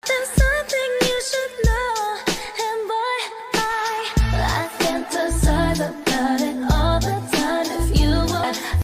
There's something you should know, and boy, I fantasize about it all the time. If you were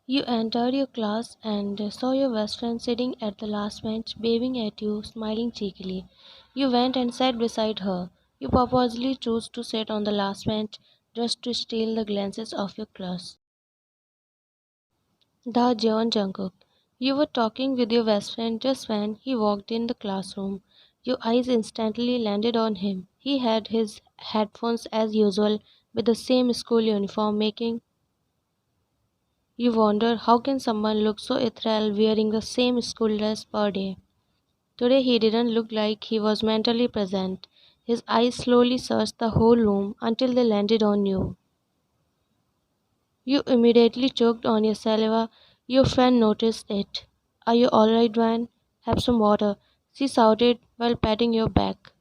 You entered your class and saw your best friend sitting at the last bench, waving at you, smiling cheekily. You went and sat beside her. You purposely chose to sit on the last bench just to steal the glances of your class. The Jungkook. You were talking with your best friend just when he walked in the classroom. Your eyes instantly landed on him. He had his headphones as usual with the same school uniform, making you wonder how can someone look so ethereal wearing the same school dress per day. Today he didn't look like he was mentally present. His eyes slowly searched the whole room until they landed on you. You immediately choked on your saliva. Your friend noticed it. Are you alright, Van? Have some water, she shouted while patting your back.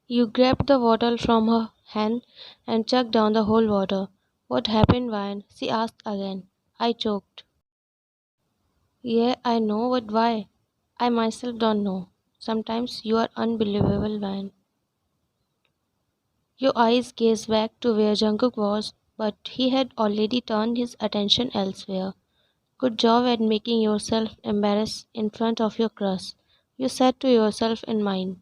You grabbed the bottle from her hand and chugged down the whole water. What happened, Van? She asked again. I choked. Yeah, I know, but why? I myself don't know. Sometimes you are unbelievable, Van. Your eyes gazed back to where Jungkook was, but he had already turned his attention elsewhere. Good job at making yourself embarrassed in front of your crush, you said to yourself in mind.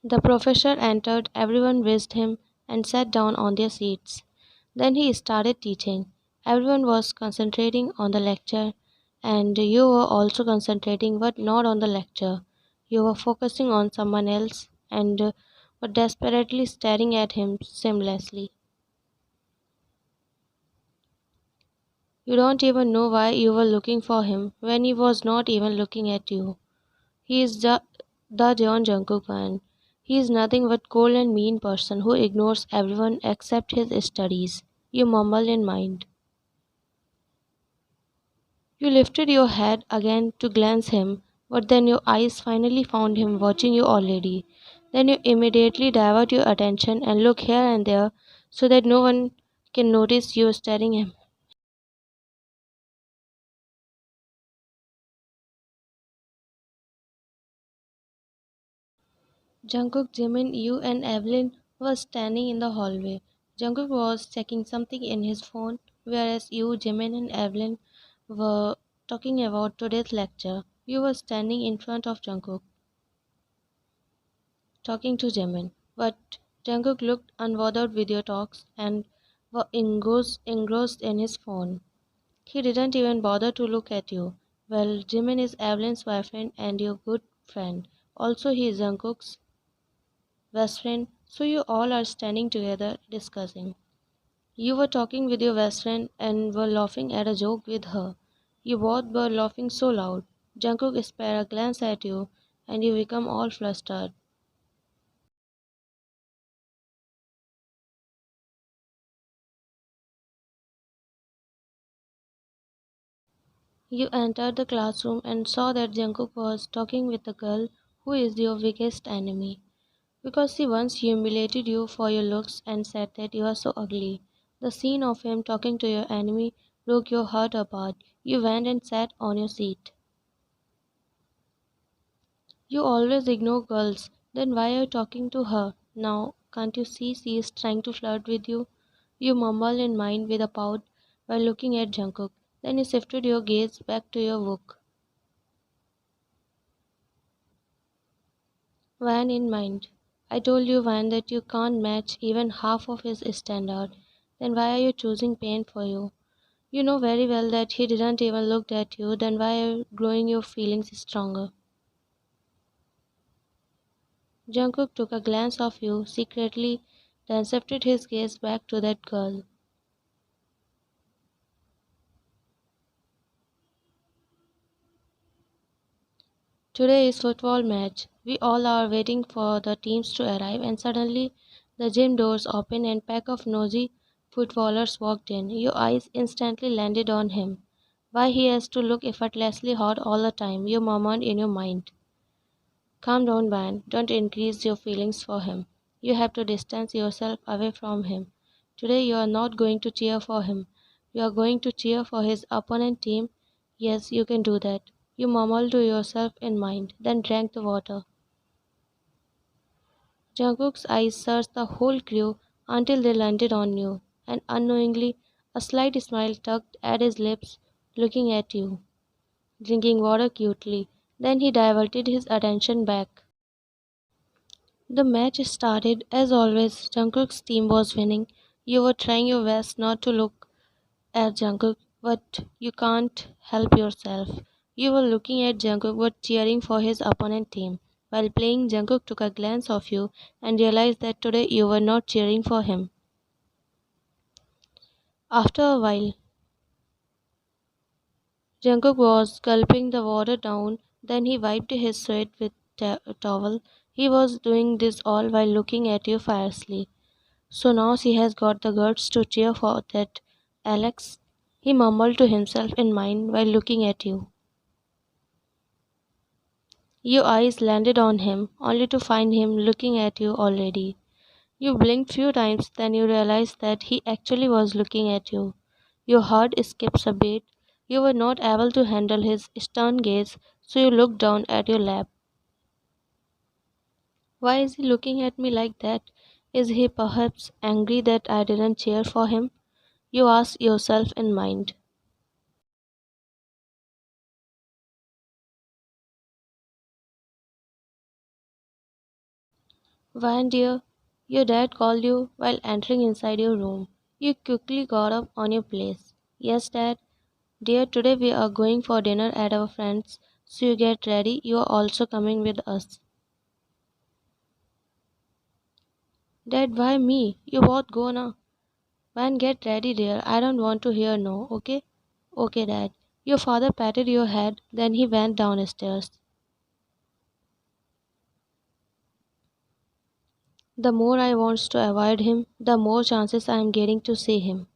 The professor entered, everyone wished him and sat down on their seats. Then he started teaching. Everyone was concentrating on the lecture, and you were also concentrating but not on the lecture. You were focusing on someone else and were desperately staring at him seamlessly. You don't even know why you were looking for him when he was not even looking at you. He is the Jungkook man. He is nothing but cold and mean person who ignores everyone except his studies. You mumbled in mind. You lifted your head again to glance him, but then your eyes finally found him watching you already. Then you immediately divert your attention and look here and there so that no one can notice you staring him. Jungkook, Jimin, you and Evelyn were standing in the hallway. Jungkook was checking something in his phone, whereas you, Jimin, and Evelyn were talking about today's lecture. You were standing in front of Jungkook, talking to Jimin, but Jungkook looked unbothered with your talks and were engrossed in his phone. He didn't even bother to look at you. Well, Jimin is Evelyn's boyfriend and your good friend. Also, he is Jungkook's best friend, so you all are standing together discussing. You were talking with your best friend and were laughing at a joke with her. You both were laughing so loud. Jungkook spared a glance at you and you become all flustered. You entered the classroom and saw that Jungkook was talking with the girl who is your biggest enemy. Because he once humiliated you for your looks and said that you are so ugly. The scene of him talking to your enemy broke your heart apart. You went and sat on your seat. You always ignore girls. Then why are you talking to her? Now, can't you see she is trying to flirt with you? You mumbled in mind with a pout while looking at Jungkook. Then you shifted your gaze back to your book. Van in mind. I told you, Van, that you can't match even half of his standard. Then why are you choosing pain for you? You know very well that he didn't even look at you. Then why are you growing your feelings stronger? Jungkook took a glance of you secretly, then shifted his gaze back to that girl. Today is football match. We all are waiting for the teams to arrive and suddenly the gym doors opened and pack of nosy footballers walked in. Your eyes instantly landed on him. Why he has to look effortlessly hot all the time, you murmured in your mind. Calm down, Van. Don't increase your feelings for him. You have to distance yourself away from him. Today you are not going to cheer for him. You are going to cheer for his opponent team. Yes, you can do that. You mumbled to yourself in mind, then drank the water. Jungkook's eyes searched the whole crew until they landed on you, and unknowingly a slight smile tugged at his lips, looking at you, drinking water cutely. Then he diverted his attention back. The match started. As always, Jungkook's team was winning. You were trying your best not to look at Jungkook, but you can't help yourself. You were looking at Jungkook but cheering for his opponent team. While playing, Jungkook took a glance of you and realized that today you were not cheering for him. After a while, Jungkook was gulping the water down, then he wiped his sweat with a towel. He was doing this all while looking at you fiercely. So now he has got the guts to cheer for that Alex, he mumbled to himself in mind while looking at you. Your eyes landed on him, only to find him looking at you already. You blinked few times, then you realized that he actually was looking at you. Your heart skips a beat. You were not able to handle his stern gaze, so you looked down at your lap. Why is he looking at me like that? Is he perhaps angry that I didn't cheer for him? You asked yourself in mind. Van dear, your dad called you while entering inside your room. You quickly got up on your place. Yes, Dad. Dear, today we are going for dinner at our friend's, so you get ready. You are also coming with us. Dad, why me? You both go now. Van, get ready, dear. I don't want to hear no, okay? Okay, Dad. Your father patted your head, then he went downstairs. The more I wants to avoid him, the more chances I am getting to see him.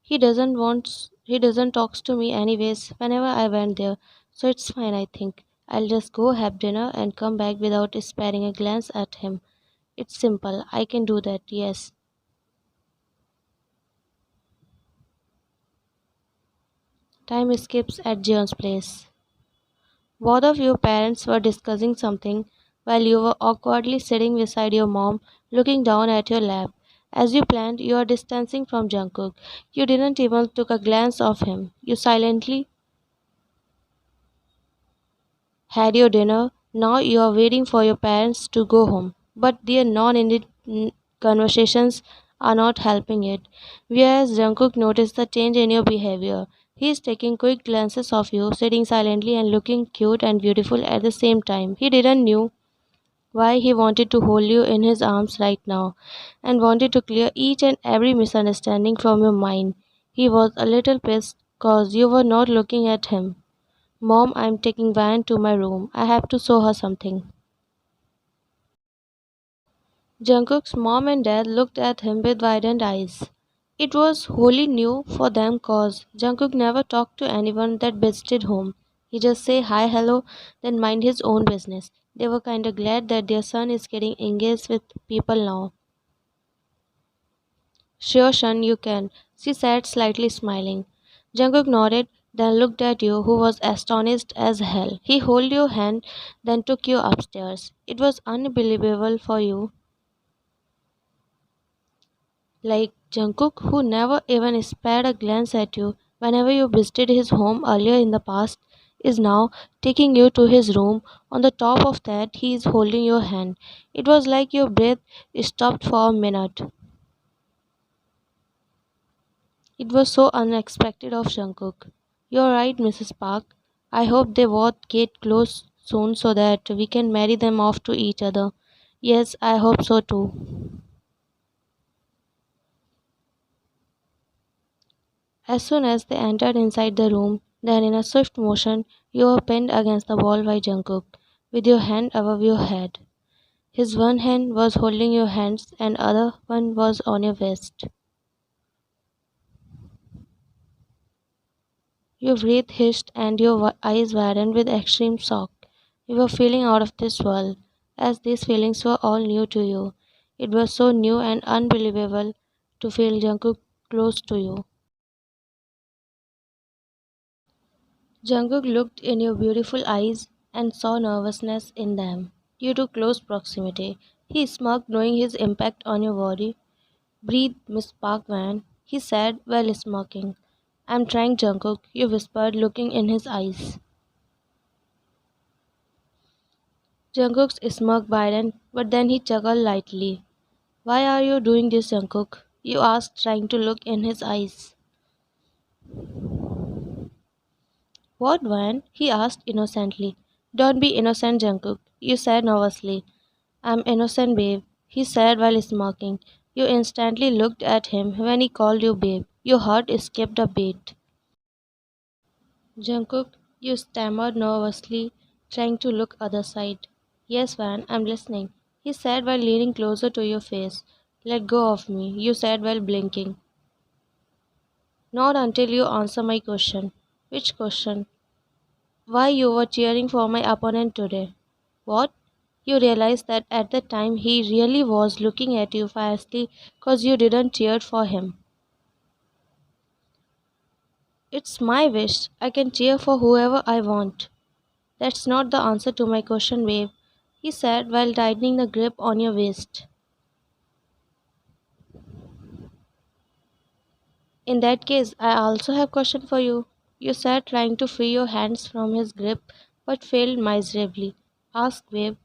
He doesn't talks to me anyways whenever I went there, so it's fine I think. I'll just go have dinner and come back without sparing a glance at him. It's simple. I can do that, yes. Time skips at Jeon's place. Both of your parents were discussing something while you were awkwardly sitting beside your mom, looking down at your lap. As you planned, you are distancing from Jungkook. You didn't even took a glance of him. You silently had your dinner. Now you are waiting for your parents to go home. But their non-ended conversations are not helping it. Whereas Jungkook noticed the change in your behavior. He is taking quick glances of you, sitting silently and looking cute and beautiful at the same time. He didn't knew why he wanted to hold you in his arms right now and wanted to clear each and every misunderstanding from your mind. He was a little pissed cause you were not looking at him. Mom, I'm taking Van to my room. I have to show her something. Jungkook's mom and dad looked at him with widened eyes. It was wholly new for them cause Jungkook never talked to anyone that visited home. He just say hi hello then mind his own business. They were kinda glad that their son is getting engaged with people now. Sure son you can, she said slightly smiling. Jungkook nodded, then looked at you who was astonished as hell. He held your hand, then took you upstairs. It was unbelievable for you. Like Jungkook, who never even spared a glance at you whenever you visited his home earlier in the past, is now taking you to his room. On the top of that, he is holding your hand. It was like your breath stopped for a minute. It was so unexpected of Jungkook. You're right, Mrs. Park. I hope they both get close soon so that we can marry them off to each other. Yes, I hope so too. As soon as they entered inside the room, then in a swift motion, you were pinned against the wall by Jungkook, with your hand above your head. His one hand was holding your hands and other one was on your waist. Your breath hissed and your eyes widened with extreme shock. You were feeling out of this world, as these feelings were all new to you. It was so new and unbelievable to feel Jungkook close to you. Jungkook looked in your beautiful eyes and saw nervousness in them due to close proximity. He smirked knowing his impact on your body. Breathe, Miss Parkman, he said while smirking. I'm trying, Jungkook, you whispered, looking in his eyes. Jungkook's smirk widened, but then he chuckled lightly. Why are you doing this, Jungkook? You asked, trying to look in his eyes. What, Van? He asked innocently. Don't be innocent, Jungkook, you said nervously. I'm innocent, babe, he said while smirking. You instantly looked at him when he called you babe. Your heart skipped a beat. Jungkook, you stammered nervously, trying to look other side. Yes, Van, I'm listening, he said while leaning closer to your face. Let go of me, you said while blinking. Not until you answer my question. Which question? Why you were cheering for my opponent today? What? You realized that at the time he really was looking at you fiercely because you didn't cheer for him. It's my wish. I can cheer for whoever I want. That's not the answer to my question, babe, he said while tightening the grip on your waist. In that case, I also have a question for you. You said trying to free your hands from his grip but failed miserably. Ask, babe.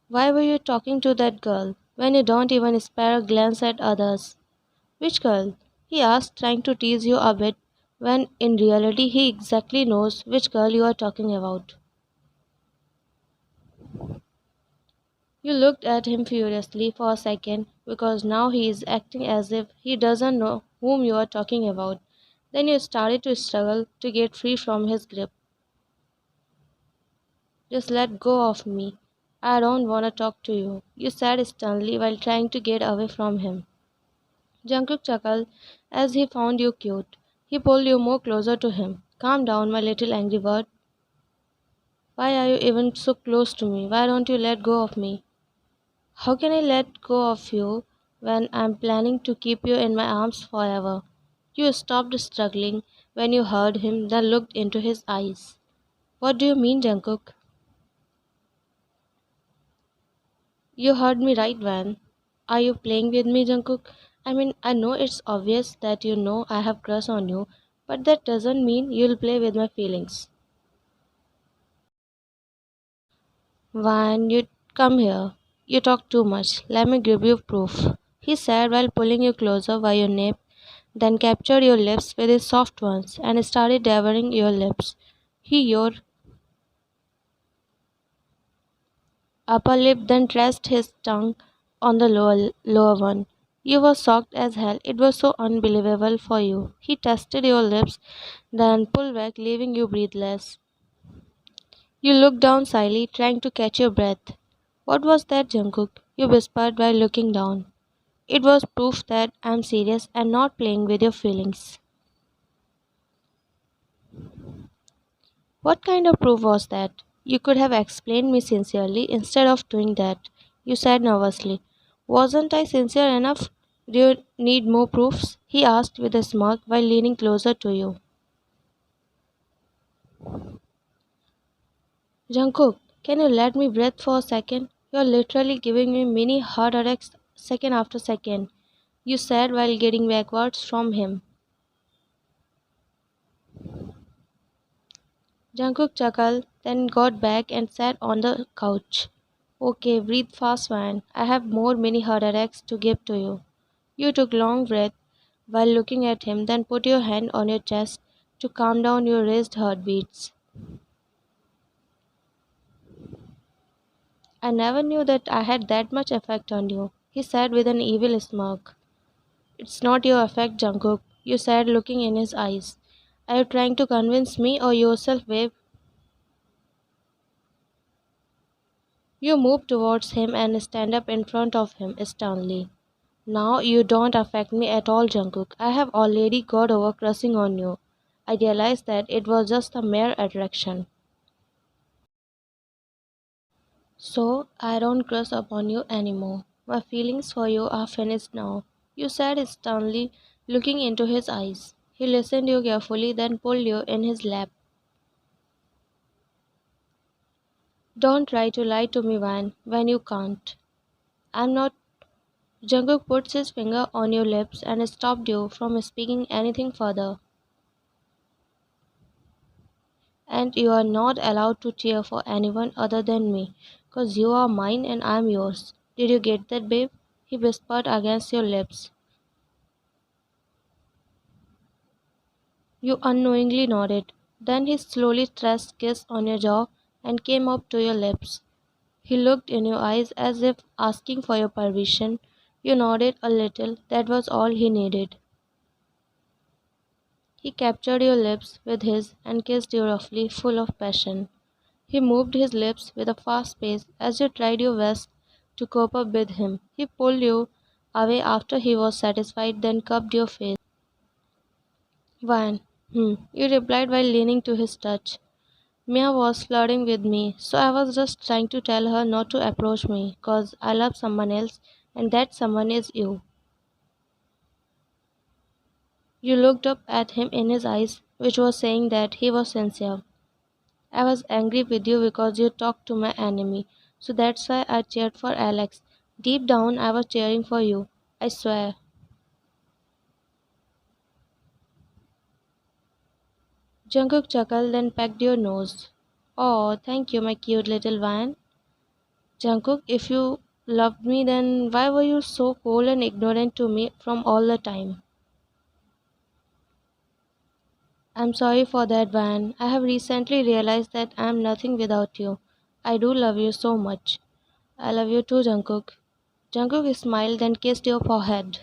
Why were you talking to that girl when you don't even spare a glance at others? Which girl? He asked, trying to tease you a bit, when in reality he exactly knows which girl you are talking about. You looked at him furiously for a second because now he is acting as if he doesn't know whom you are talking about. Then you started to struggle to get free from his grip. Just let go of me. I don't want to talk to you, you said sternly while trying to get away from him. Jungkook chuckled as he found you cute. He pulled you more closer to him. Calm down, my little angry bird. Why are you even so close to me? Why don't you let go of me? How can I let go of you when I'm planning to keep you in my arms forever? You stopped struggling when you heard him, then looked into his eyes. What do you mean, Jungkook? You heard me right, Van. Are you playing with me, Jungkook? I mean, I know it's obvious that you know I have crush on you, but that doesn't mean you'll play with my feelings. Van, you come here. You talk too much. Let me give you proof, he said while pulling you closer by your nape, then captured your lips with his soft ones and started devouring your lips. Your upper lip, then pressed his tongue on the lower one. You were shocked as hell. It was so unbelievable for you. He tested your lips, then pulled back, leaving you breathless. You looked down slyly, trying to catch your breath. What was that, Jungkook? You whispered while looking down. It was proof that I'm serious and not playing with your feelings. What kind of proof was that? You could have explained me sincerely instead of doing that, you said nervously. Wasn't I sincere enough? Do you need more proofs? He asked with a smirk while leaning closer to you. Jungkook, can you let me breathe for a second? You're literally giving me mini heart attacks second after second, you said while getting backwards from him. Jungkook chuckled, then got back and sat on the couch. Okay, breathe fast, man. I have more mini heart attacks to give to you. You took long breath while looking at him, then put your hand on your chest to calm down your raised heartbeats. I never knew that I had that much effect on you, he said with an evil smirk. It's not your effect, Jungkook, you said looking in his eyes. Are you trying to convince me or yourself, babe? You move towards him and stand up in front of him sternly. Now you don't affect me at all, Jungkook. I have already got over crushing on you. I realized that it was just a mere attraction. So I don't crush upon you anymore. My feelings for you are finished now. You said sternly, looking into his eyes. He listened you carefully, then pulled you in his lap. Don't try to lie to me, Van, when you can't. I'm not. Jungkook puts his finger on your lips and stopped you from speaking anything further. And you are not allowed to cheer for anyone other than me, 'cause you are mine and I'm yours. Did you get that, babe? He whispered against your lips. You unknowingly nodded. Then he slowly pressed a kiss on your jaw and came up to your lips. He looked in your eyes as if asking for your permission. You nodded a little. That was all he needed. He captured your lips with his and kissed you roughly, full of passion. He moved his lips with a fast pace as you tried your best to cope up with him. He pulled you away after he was satisfied, then cupped your face. Van, you replied while leaning to his touch. Mia was flirting with me, so I was just trying to tell her not to approach me, 'cause I love someone else, and that someone is you. You looked up at him in his eyes, which was saying that he was sincere. I was angry with you because you talked to my enemy, so that's why I cheered for Alex. Deep down, I was cheering for you, I swear. Jungkook chuckled, then pecked your nose. Oh, thank you, my cute little Van. Jungkook, if you loved me, then why were you so cold and ignorant to me from all the time? I'm sorry for that, Van. I have recently realized that I'm nothing without you. I do love you so much. I love you too, Jungkook. Jungkook smiled and kissed your forehead.